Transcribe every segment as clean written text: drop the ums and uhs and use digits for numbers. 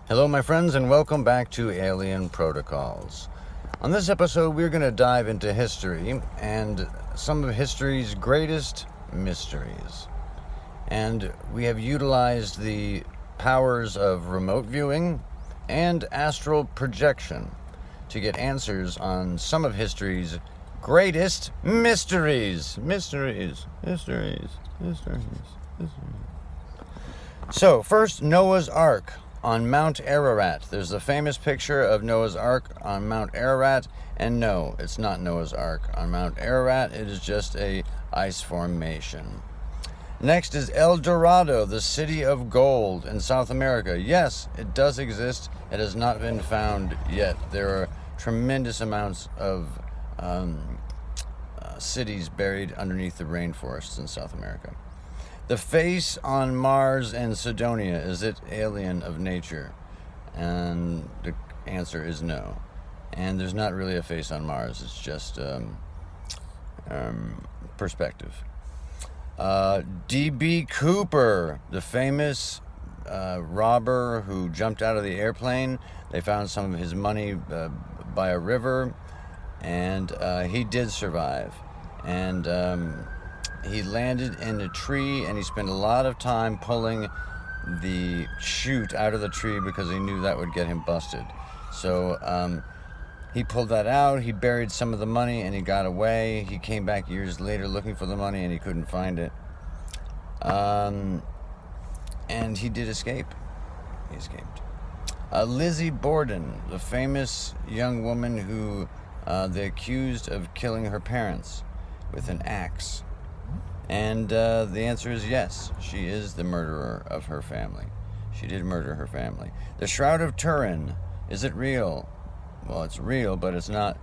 Hello, my friends, and welcome back to Alien Protocols. On this episode, we're going to dive into history and some of history's greatest mysteries. And we have utilized the powers of remote viewing and astral projection to get answers on some of history's greatest mysteries. Mysteries. So, first, Noah's Ark on Mount Ararat. There's the famous picture of Noah's Ark on Mount Ararat, and no, it's not Noah's Ark on Mount Ararat. It is just a ice formation. Next is El Dorado, the city of gold in South America. Yes, it does exist. It has not been found yet. There are tremendous amounts of cities buried underneath the rainforests in South America. The face on Mars and Cydonia, is it alien of nature? And the answer is no. And there's not really a face on Mars. It's just perspective. D.B. Cooper, the famous robber who jumped out of the airplane. They found some of his money by a river, and he did survive. And he landed in a tree, and he spent a lot of time pulling the chute out of the tree because he knew that would get him busted. So he pulled that out, he buried some of the money, and he got away. He came back years later looking for the money, and he couldn't find it. And he did escape. He escaped. Lizzie Borden, the famous young woman who they accused of killing her parents with an axe. And the answer is yes, she is the murderer of her family. She did murder her family. The Shroud of Turin, is it real? Well, it's real, but it's not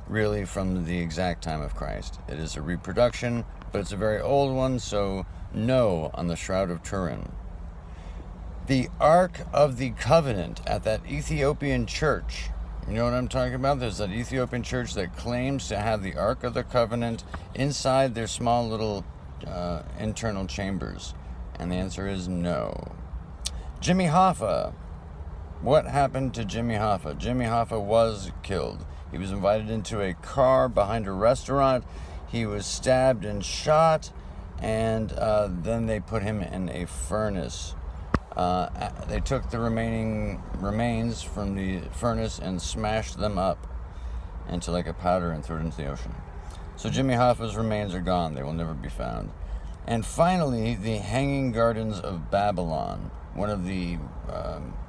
really from the exact time of Christ. It is a reproduction, but it's a very old one, so no on the Shroud of Turin. The Ark of the Covenant at that Ethiopian church. You know what I'm talking about? There's that Ethiopian church that claims to have the Ark of the Covenant inside their small little internal chambers. And the answer is no. Jimmy Hoffa. What happened to Jimmy Hoffa? Jimmy Hoffa was killed. He was invited into a car behind a restaurant. He was stabbed and shot, and then they put him in a furnace. They took the remains from the furnace and smashed them up into like a powder and threw it into the ocean. So Jimmy Hoffa's remains are gone. They will never be found. And finally, the Hanging Gardens of Babylon, one of the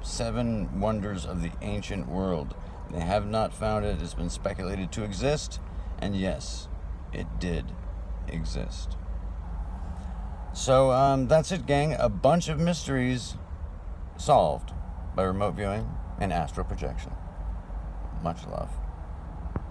7 wonders of the ancient world. They have not found it. It's been speculated to exist. And yes, it did exist. So that's it, gang. A bunch of mysteries solved by remote viewing and astral projection. Much love.